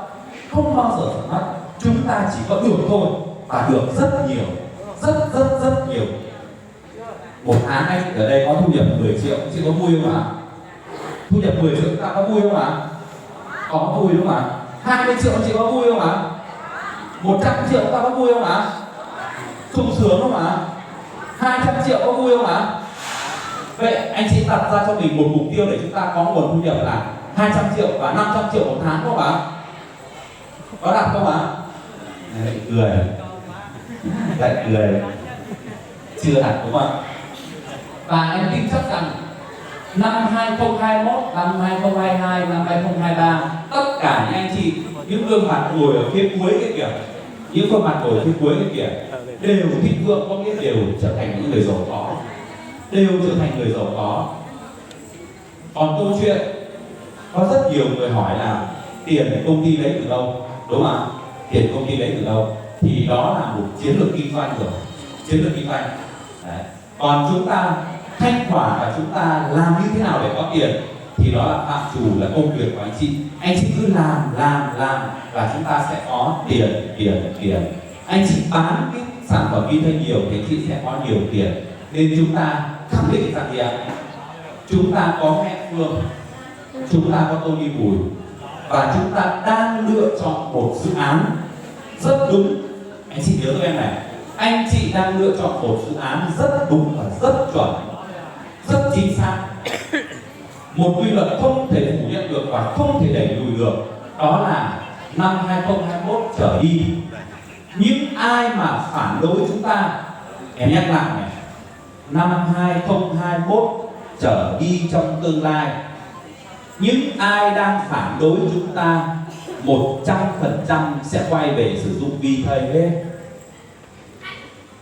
không bao giờ sợ mất. Chúng ta chỉ có được thôi, và được rất nhiều, rất nhiều. Một tháng anh ở đây có thu nhập 10 triệu, chị có vui không ạ? Thu nhập 10 triệu chúng ta có vui không ạ? Có vui đúng không ạ? 20 triệu chị có vui không ạ? 100 triệu chúng ta có vui không ạ? Sung sướng không ạ? 200 triệu có vui không ạ? Vậy anh chị đặt ra cho mình một mục tiêu để chúng ta có nguồn thu nhập là 200 triệu và 500 triệu một tháng không ạ? Có đặt không ạ? Lại cười, lại cười, chưa đặt đúng không ạ? Và em tin chắc rằng năm 2021, năm 2022, năm 2023, tất cả những anh chị, những gương mặt ngồi ở phía cuối cái kìa, những gương mặt ngồi ở phía cuối cái kìa, đều thịnh vượng, có nghĩa đều trở thành những người giàu có, đều trở thành người giàu có. Còn câu chuyện có rất nhiều người hỏi là tiền của công ty lấy từ đâu, đúng không ạ? Tiền công ty lấy từ đâu? Thì đó là một chiến lược kinh doanh rồi, chiến lược kinh doanh. Đấy. Còn chúng ta thanh khoản và chúng ta làm như thế nào để có tiền thì đó là phạm trù, là công việc của anh chị. Anh chị cứ làm và chúng ta sẽ có tiền. Anh chị bán cái sản phẩm ViTech nhiều thì anh chị sẽ có nhiều tiền. Nên chúng ta khẳng định rằng gì ạ? Chúng ta có Mẹ Phương, chúng ta có Tony Bùi, và chúng ta đang lựa chọn một dự án rất đúng. Anh chị nhớ cho em này, anh chị đang lựa chọn một dự án rất đúng và rất chuẩn, rất chính xác. Một quy luật không thể phủ nhận được và không thể đẩy lùi được, đó là năm 2021 trở đi, những ai mà phản đối chúng ta, em nhắc lại này, năm 2021 trở đi trong tương lai, những ai đang phản đối chúng ta 100% sẽ quay về sử dụng ViTech hết.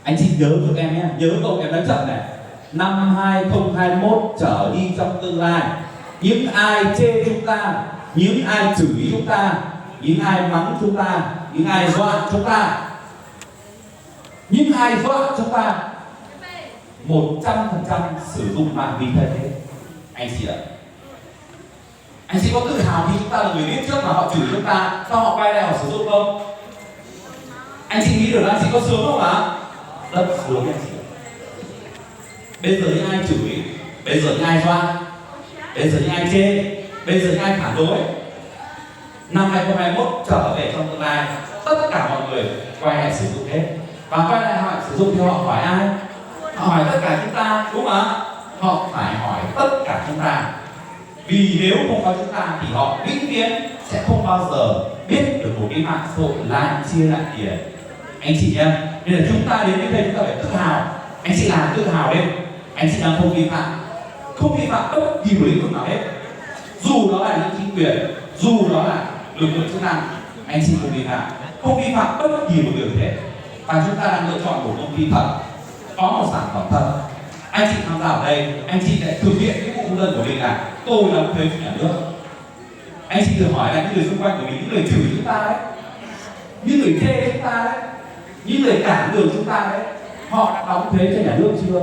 Anh chị nhớ giúp em nhé, nhớ câu em nói chậm này. Năm 2021 trở đi trong tương lai, những ai chê chúng ta, những ai chửi chúng ta, những ai mắng chúng ta, những ai dọa chúng ta, những ai dọa chúng ta 100% sử dụng mạng ViTech hết. Anh chị ạ, anh chị có tự hào khi chúng ta là người biết trước mà họ chửi chúng ta, sao họ quay lại họ sử dụng không? Anh chị nghĩ được là anh chị có sướng không ạ? Rất sướng anh chị. Bây giờ những ai chửi, bây giờ những ai dọa, bây giờ những ai chê, bây giờ những ai phản đối, năm 2021 trở về trong tương lai, tất cả mọi người quay lại sử dụng hết. Và quay lại họ sử dụng thì họ hỏi ai? Họ hỏi tất cả chúng ta, đúng không ạ? Họ phải hỏi tất cả chúng ta. Vì nếu không có chúng ta thì họ vĩnh viễn sẽ không bao giờ biết được một cái mạng xã hội lại chia lại tiền. Anh chị nhé, nên là chúng ta đến với đây chúng ta phải tự hào. Anh chị làm tự hào lên, anh chị đang không vi phạm, không vi phạm bất kỳ một lĩnh vực nào hết. Dù đó là những chính quyền, dù đó là lực lượng chức năng, anh chị không vi phạm bất kỳ một điều gì hết. Và chúng ta đang lựa chọn một công ty thật, có một sản phẩm thật. Anh chị tham gia ở đây, anh chị sẽ thực hiện cái vụ đơn của mình là tôi đóng thuế cho nhà nước. Anh chị thử hỏi là những người xung quanh của mình, những người chửi chúng ta đấy, những người chê chúng ta đấy, những người cản đường chúng ta đấy, họ đã đóng thuế cho nhà nước chưa?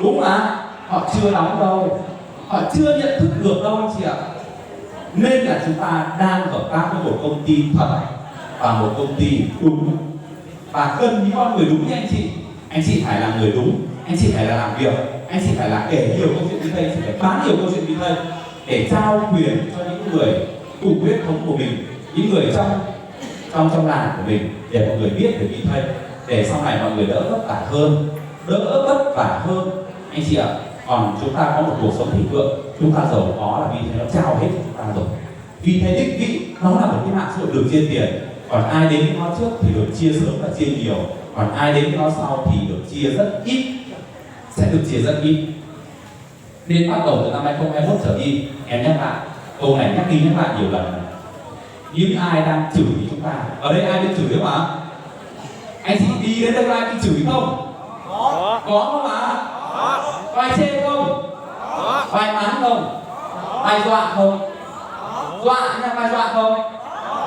Đúng mà, họ chưa đóng đâu, họ chưa nhận thức được đâu anh chị ạ. Nên là chúng ta đang hợp tác với một công ty thật và một công ty đúng, và cần những con người đúng như anh chị. Anh chị phải là người đúng, anh chị phải là làm việc, anh chị phải là kể nhiều câu chuyện ViTech, anh chị phải bán nhiều câu chuyện ViTech để trao quyền cho những người cùng huyết thống của mình, những người trong làng của mình, để mọi người biết về ViTech, để sau này mọi người đỡ vất vả hơn, anh chị ạ. Còn chúng ta có một cuộc sống thịnh vượng, chúng ta giàu có là ViTech nó trao hết cho chúng ta rồi. ViTech đích vị nó là một cái mạng xã hội được chia tiền, còn ai đến với nó trước thì được chia sớm và chia nhiều, còn ai đến với nó sau thì được chia rất ít, sẽ được chia rất ít. Nên bắt đầu từ năm 2021 trở đi, em nhắc lại câu này, nhắc đi nhắc lại nhiều lần. Những ai đang chửi chúng ta, ở đây ai biết chửi không ạ? Anh chị đi đến đây ai bị chửi không? Có không ạ? Có ai chê không? Có ai mắng không? Ai dọa không? Dọa nha, ai dọa không?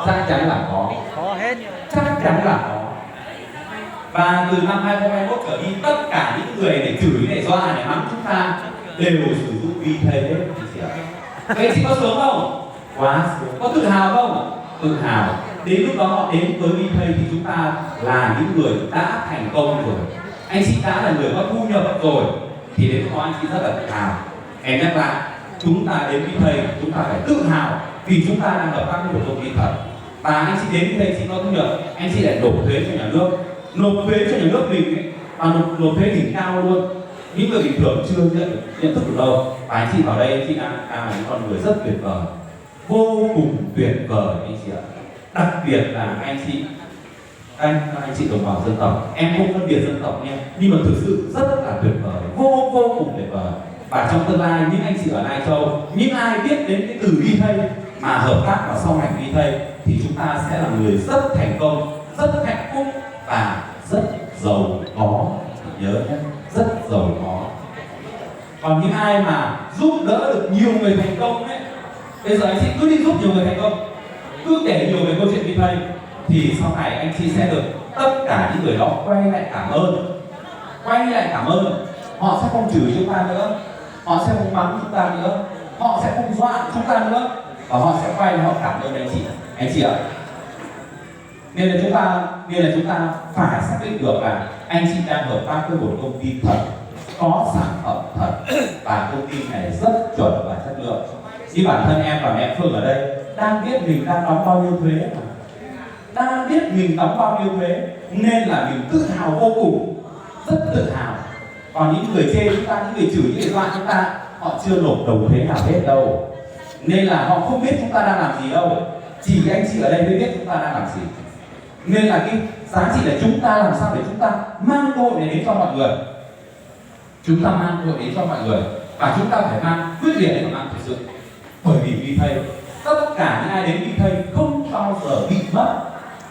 Chắc chắn là có. Có hết. Chắc chắn là có. Và từ năm 2021 trở đi, tất cả những người để chửi, để dọa, để mắng chúng ta đều sử dụng vi thầy hết. Các anh chị có sướng không? Quá sướng. Có tự hào không? Tự hào. Đến lúc đó họ đến với vi thầy thì chúng ta là những người đã thành công rồi. Anh chị đã là người có thu nhập rồi thì đến lúc đó anh chị rất là tự hào. Em nhắc lại, chúng ta đến vi thầy chúng ta phải tự hào vì chúng ta đang hợp tác với một công ty thật. Và anh chị đến với thầy chị có thu nhập, anh chị lại nộp thuế cho nhà nước, nộp thuế cho nhà nước mình ấy, và nộp thuế đỉnh cao luôn. Những người bình thường chưa nhận thức được đâu. Và anh chị vào đây anh chị đang là những con người rất tuyệt vời, vô cùng tuyệt vời anh chị ạ. Đặc biệt là anh chị đồng bào dân tộc, em không phân biệt dân tộc nha, nhưng mà thực sự rất là tuyệt vời, vô cùng tuyệt vời. Và trong tương lai những anh chị ở Lai Châu, những ai biết đến cái từ vi thầy mà hợp tác vào sau ngành vi thầy thì chúng ta sẽ là người rất thành công, rất hạnh phúc và rất giàu có. Nhớ nhé, rất giàu có. Còn những ai mà giúp đỡ được nhiều người thành công ấy, bây giờ anh chị cứ đi giúp nhiều người thành công, cứ kể nhiều về câu chuyện vi thầy thì sau này anh chị sẽ được tất cả những người đó quay lại cảm ơn, họ sẽ không chửi chúng ta nữa, họ sẽ không mắng chúng ta nữa, họ sẽ không dọa chúng ta nữa, và họ sẽ quay lại họ cảm ơn anh chị ạ. Nên là chúng ta phải xác định được là anh chị đang hợp tác với một công ty thật, có sản phẩm thật, và công ty này rất chuẩn và chất lượng. Như bản thân em và mẹ Phương ở đây đang biết mình đang đóng bao nhiêu thuế, đang biết mình đóng bao nhiêu thuế, nên là mình tự hào vô cùng, rất tự hào. Còn những người chê chúng ta, những người chửi, những người dọa chúng ta, họ chưa nộp đồng thuế nào hết đâu, nên là họ không biết chúng ta đang làm gì đâu. Chỉ anh chị ở đây mới biết chúng ta đang làm gì. Nên là cái giá trị là chúng ta làm sao để chúng ta mang cơ hội này đến cho mọi người, chúng ta mang cơ hội đến cho mọi người, và chúng ta phải mang quyết liệt và mang thực sự. Bởi vì vi thầy, tất cả những ai đến vi thầy không bao giờ bị mất,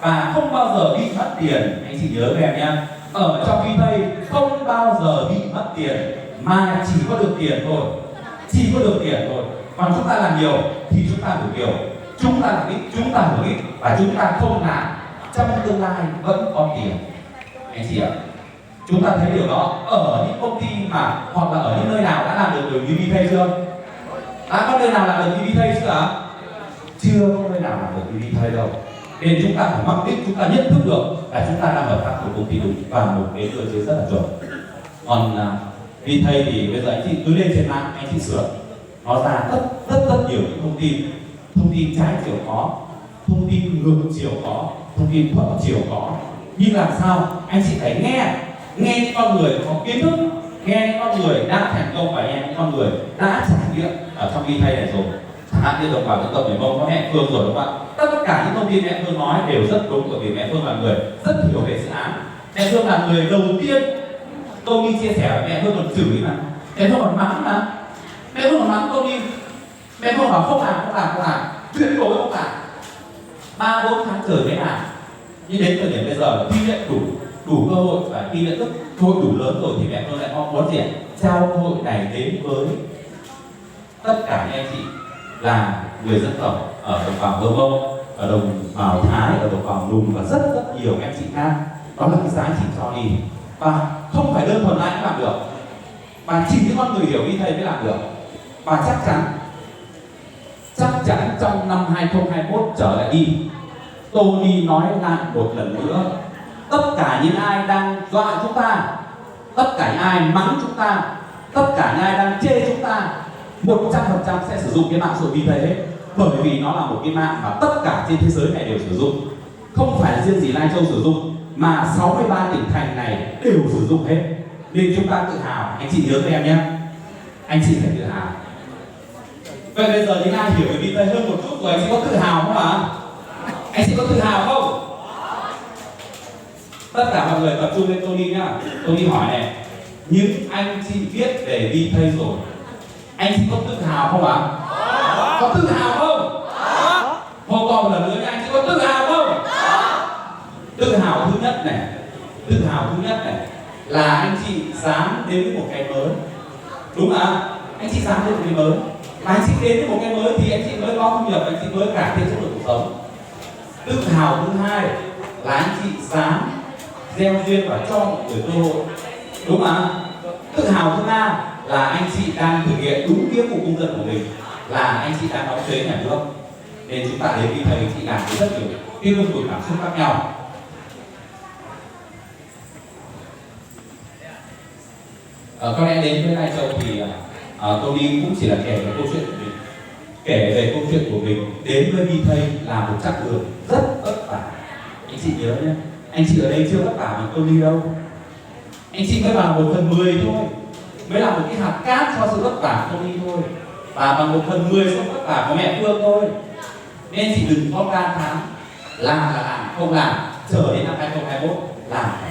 và không bao giờ bị mất tiền. Anh chị nhớ với em nha, ở trong vi thầy không bao giờ bị mất tiền, mà chỉ có được tiền thôi, Còn chúng ta làm nhiều thì chúng ta được nhiều, chúng ta làm ít và chúng ta không làm, trong tương lai vẫn có tiền. Anh chị ạ, chúng ta thấy điều đó ở những công ty mà hoặc là ở những nơi nào đã làm được như vi thầy chưa? Đã có nơi nào làm được như vi thầy chưa ạ? Chưa có nơi nào làm được như vi thầy đâu. Nên chúng ta phải mắc đích, chúng ta nhận thức được là chúng ta đang hợp tác với công ty đúng và một cái cơ chế rất là chuẩn. Còn vi thầy thì bây giờ anh chị cứ lên trên mạng anh chị sửa, nó ra rất nhiều những thông tin trái chiều có, thông tin ngược chiều có, thông tin thuận chiều có. Nhưng làm sao anh chị phải nghe những con người có kiến thức, nghe những con người đã thành công và nghe những con người đã trải nghiệm ở trong vi thầy này rồi. Chẳng hạn như đồng bào dân tộc người Mông có mẹ Phương rồi đúng không ạ? Tất cả những thông tin mẹ Phương nói đều rất đúng, bởi vì mẹ Phương là người rất hiểu về dự án. Mẹ Phương là người đầu tiên Tony chia sẻ với mẹ Phương còn chửi mà, mẹ Phương còn mắng mà, mẹ Phương còn mắng Tony, mẹ Phương bảo không làm, tuyệt đối không làm. 3-4 tháng trời mới làm. Nhưng đến thời điểm bây giờ khi nhận đủ cơ hội và khi nhận thức cơ hội đủ lớn rồi thì mẹ Phương lại mong muốn gì? Trao cơ hội này đến với tất cả những anh chị là người dân tộc ở đồng bào Hơ Mông, ở đồng bào Thái, ở đồng bào Nùng và rất nhiều anh chị khác. Đó là cái giá trị cho đi, và không phải đơn thuần ai cũng làm được, mà chỉ những con người hiểu vi thầy mới làm được. Và chắc chắn trong năm 2021 trở lại đi, Tony nói lại một lần nữa, tất cả những ai đang dọa chúng ta, tất cả những ai mắng chúng ta, tất cả những ai đang chê chúng ta, 100% sẽ sử dụng cái mạng xã hội vi thầy hết. Bởi vì nó là một cái mạng mà tất cả trên thế giới này đều sử dụng, không phải riêng gì Lai Châu sử dụng, mà 63 tỉnh thành này đều sử dụng hết. Nên chúng ta tự hào, anh chị nhớ với em nhé, anh chị phải tự hào. Vậy bây giờ những ai hiểu về vi thầy hơn một chút rồi, anh chị có tự hào không ạ? Anh chị có tự hào không? Tất cả mọi người tập trung lên Tony nhá. Tony hỏi này, những anh chị biết về vi thầy rồi, anh chị có tự hào không ạ? Có tự hào không? Hô to một lần nữa, anh chị có tự hào không? Tự hào thứ nhất này là anh chị dám đến với một cái mới, đúng không ạ? Anh chị dám đến một cái mới, mà anh chị đến với một cái mới thì anh chị mới có thu nhập, anh chị mới cải thiện chất lượng cuộc sống. Tự hào thứ hai là anh chị dám gieo duyên và cho mọi người cơ hội, đúng không ạ? Tự hào thứ ba là anh chị đang thực hiện đúng nghĩa vụ công dân của mình, là anh chị đang đóng thuế nhà nước, nên chúng ta đến đi thầy chị làm rất nhiều cái hương tuổi cảm xúc khác nhau. Có lẽ đến với Lai Châu thì Tony cũng chỉ là kể về câu chuyện của mình, kể về câu chuyện của mình đến với Vi Thầy là một chặng đường rất vất vả. Anh chị nhớ nhé, anh chị ở đây chưa vất vả bằng Tony đâu, anh chị mới vào 1/10 thôi, mới là một cái hạt cát cho sự vất vả của Tony thôi, và bằng 1/10 sự vất vả của mẹ Phương thôi. Nên chị đừng có can thán, làm là làm, không làm chờ đến năm 2021 làm phải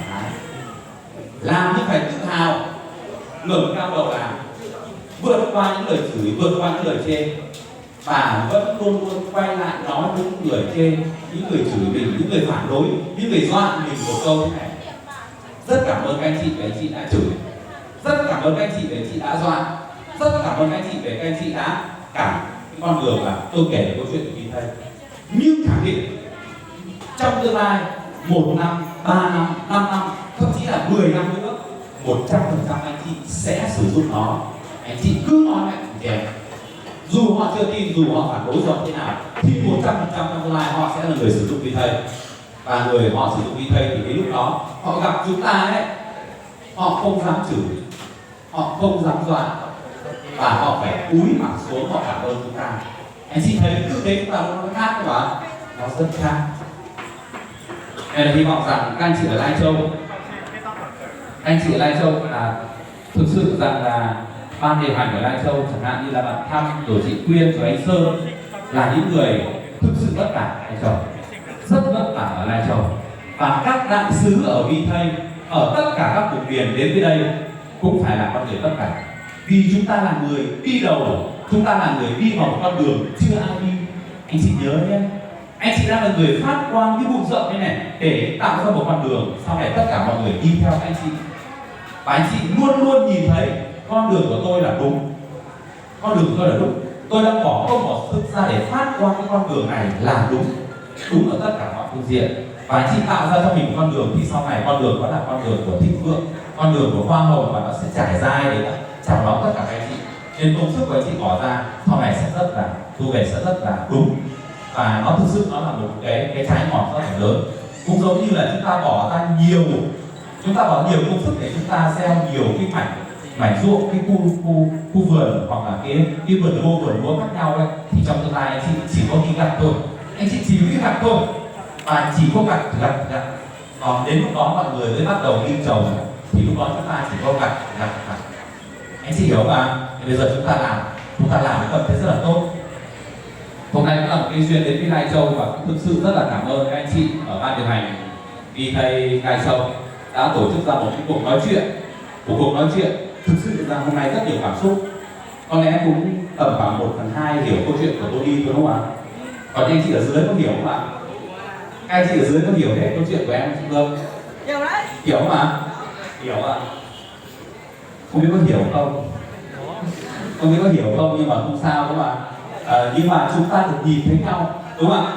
làm nhưng phải tự hào, ngẩng cao đầu làm, vượt qua những lời chửi, vượt qua những lời chê, và vẫn luôn luôn quay lại nói với những người chê, những người chửi mình, những người phản đối, những người dọa mình một câu thế này: rất cảm ơn các anh chị vì anh chị đã chửi, rất cảm ơn các anh chị vì anh chị đã dọa, rất cảm ơn các anh chị vì các anh chị đã cản cái con đường là tôi kể về câu chuyện của Vi Thầy. Nhưng khẳng định trong tương lai 1 năm, 3 năm, 5 năm, thậm chí là 10 năm nữa, 100% anh chị sẽ sử dụng nó. Anh chị cứ nói mẹ chèn, dù họ chưa tin, dù họ phản đối do thế nào, thì 100% trong tương lai họ sẽ là người sử dụng Vi Thầy. Và người họ sử dụng Vi Thầy thì đến lúc đó họ gặp chúng ta ấy, họ không dám chửi, họ không dám dọa, và họ phải cúi mặt xuống họ cảm ơn chúng ta. Anh chị thấy tư thế chúng ta nó khác không ạ? Nó rất khác. Nên là hy vọng rằng các anh chị ở Lai Châu, anh chị ở Lai Châu là thực sự rằng là ban điều hành ở Lai Châu, chẳng hạn như là bạn Thăm, rồi chị Quyên, rồi anh Sơn, là những người thực sự vất vả ở Lai Châu, rất vất vả ở Lai Châu. Và các đại sứ ở Vi Thầy, ở tất cả các vùng miền đến với đây cũng phải là con người vất vả, vì chúng ta là người đi đầu, chúng ta là người đi vào một con đường chưa ai đi. Anh chị nhớ nhé, anh chị đang là người phát quang cái bụi rậm như này để tạo ra một con đường, sau này tất cả mọi người đi theo anh chị. Và anh chị luôn luôn nhìn thấy con đường của tôi là đúng, con đường của tôi là đúng, tôi đang bỏ sức ra để phát quang cái con đường này là đúng, đúng ở tất cả mọi phương diện. Và anh chị tạo ra cho mình một con đường thì sau này con đường đó là con đường của thịnh vượng, con đường của hoa hồng, và nó sẽ trải dài để chào đón tất cả các anh chị. Nên công sức của anh chị bỏ ra sau này sẽ rất là thu về, sẽ rất là đúng, và nó thực sự nó là một cái trái ngọt rất là lớn. Cũng giống như là chúng ta bỏ ra nhiều công sức để chúng ta gieo nhiều cái mảnh ruộng, cái khu vườn hoặc là cái vườn lúa khác nhau ấy, thì trong tương lai anh chị chỉ có đi gặt thôi, anh chị chỉ biết gặt thôi, và chỉ có gặt. Còn đến lúc đó mọi người mới bắt đầu đi trồng, thì lúc đó chúng ta chỉ có gặt. Anh chị hiểu mà? Bây giờ chúng ta làm cái tâm thế rất là tốt. Hôm nay cũng là một cái duyên đến với Lai Châu, và cũng thực sự rất là cảm ơn các anh chị ở ban điều hành Vi Thầy Lai Châu đã tổ chức ra một cái cuộc nói chuyện. Một cuộc nói chuyện thực sự là hôm nay rất nhiều cảm xúc. Có lẽ cũng tầm khoảng 1/2 hiểu câu chuyện của tôi đi thôi, đúng không ạ? Còn anh chị ở dưới có hiểu không ạ? Các anh chị ở dưới có hiểu hết câu chuyện của em không? Hiểu đấy. Hiểu mà? Hiểu ạ. Không biết có hiểu không? Không biết có hiểu không, nhưng mà không sao các bạn. Nhưng mà chúng ta được nhìn thấy nhau, đúng không ạ?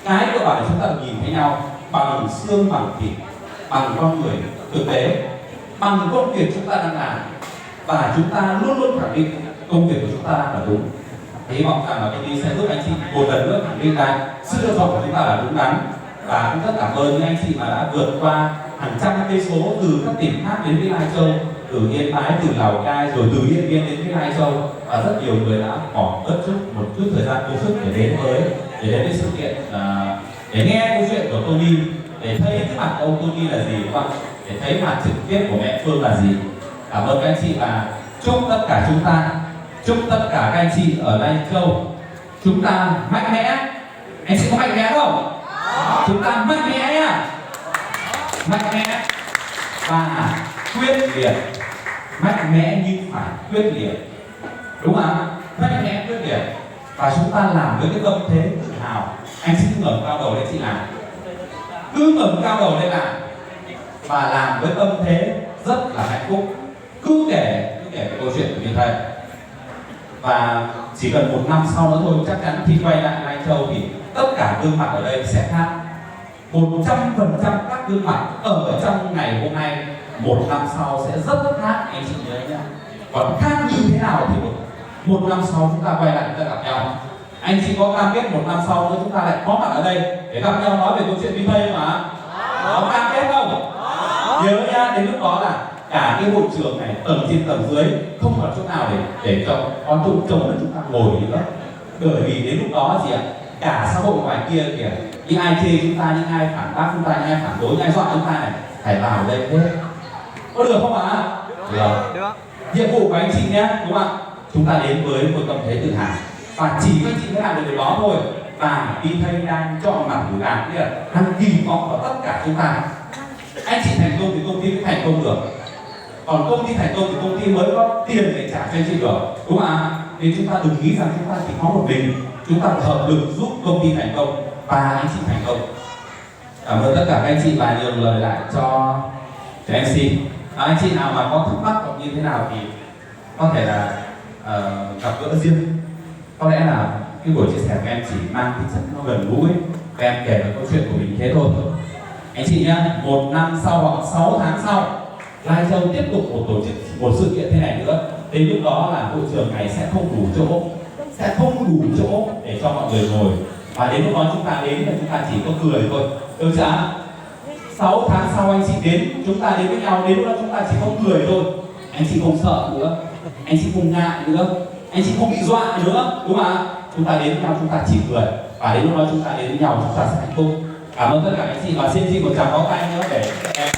Cái cơ bản là chúng ta được nhìn thấy nhau bằng xương, bằng thịt, bằng con người thực tế, bằng công việc chúng ta đang làm, và chúng ta luôn luôn khẳng định công việc của chúng ta đang là đúng. Hy vọng rằng là BT sẽ giúp anh chị một lần nữa khẳng định rằng sự lựa chọn của chúng ta là đúng đắn. Và cũng rất cảm ơn những anh chị mà đã vượt qua hàng trăm cây số từ các tỉnh khác đến với Lai Châu, từ Yên Bái, từ Lào Cai, rồi từ Điện Biên đến với Lai Châu, và rất nhiều người đã bỏ một chút thời gian công sức để đến với sự kiện, để nghe câu chuyện của Tony, để thấy cái mặt ông Tony là gì, và để thấy mặt trực tiếp của mẹ Phương là gì. Cảm ơn các anh chị, và chúc tất cả chúng ta, chúc tất cả các anh chị ở Lai Châu chúng ta mạnh mẽ. Anh chị có mạnh mẽ không? Chúng ta mạnh mẽ nhá, mạnh mẽ và quyết liệt, mạnh mẽ nhưng phải quyết liệt, đúng không ạ? Mạnh mẽ quyết liệt, và chúng ta làm với cái tâm thế tự hào. Anh chị cứ ngẩng cao đầu lên chị làm, cứ ngẩng cao đầu lên làm, và làm với tâm thế rất là hạnh phúc. Cứ kể cái câu chuyện của Vi Thầy, và chỉ cần 1 năm sau nữa thôi, chắc chắn khi quay lại Lai Châu thì tất cả gương mặt ở đây sẽ khác. 100% các gương mặt ở trong ngày hôm nay một năm sau sẽ rất khác, anh chị nhớ nhá. Còn khác như thế nào thì một năm sau chúng ta quay lại chúng ta gặp nhau. Anh chị có cam kết một năm sau nữa chúng ta lại có mặt ở đây để gặp nhau nói về câu chuyện Vi Tây mà? Có cam kết không? Nhớ nhá, đến lúc đó là cả cái hội trường này tầng trên tầng dưới không còn chỗ nào để cho con tụng trống là chúng ta ngồi nữa. Bởi vì đến lúc đó gì ạ? Cả xã hội ngoài kia kìa, những ai chê chúng ta, những ai phản bác chúng ta, những ai phản đối, những ai dọa chúng ta này phải vào đây hết. Có được không ạ? Được. Nhiệm vụ của anh chị nhé, đúng không ạ? Chúng ta đến với một tâm thế tự hào và chỉ có anh chị mới làm được điều đó thôi. Và Vi Tây đang chọn mặt của đảng, nghĩa là đang kỳ vọng vào tất cả chúng ta. Anh chị thành công thì công ty mới thành công được. Còn công ty thành công thì công ty mới có tiền để trả cho anh chị được, đúng không ạ? Nên chúng ta đừng nghĩ rằng chúng ta chỉ có một mình, chúng ta hợp lực giúp công ty thành công và anh chị thành công. Cảm ơn tất cả các anh chị và nhường lời lại cho MC. Anh chị nào mà có thắc mắc hoặc như thế nào thì có thể là gặp gỡ riêng. Có lẽ là cái buổi chia sẻ của em chỉ mang tính chất nó gần gũi, em kể về câu chuyện của mình thế thôi. Anh chị nhé, 1 năm sau hoặc 6 tháng sau, Lai Châu tiếp tục tổ chức một sự kiện thế này nữa. Đến lúc đó là hội trường này sẽ không đủ chỗ, để cho mọi người ngồi. Và đến lúc đó chúng ta đến là chúng ta chỉ có cười thôi, được chưa? 6 tháng sau anh chị đến, chúng ta đến với nhau, đến lúc đó chúng ta chỉ có cười thôi. Anh chị không sợ nữa, anh chị không ngại nữa, anh chị không bị dọa nữa, đúng không ạ? Chúng ta đến với nhau chúng ta chỉ cười và đến lúc đó chúng ta đến với nhau chúng ta sẽ hạnh phúc. Cảm ơn tất cả anh chị và xin chị một tràng pháo tay nữa để các em.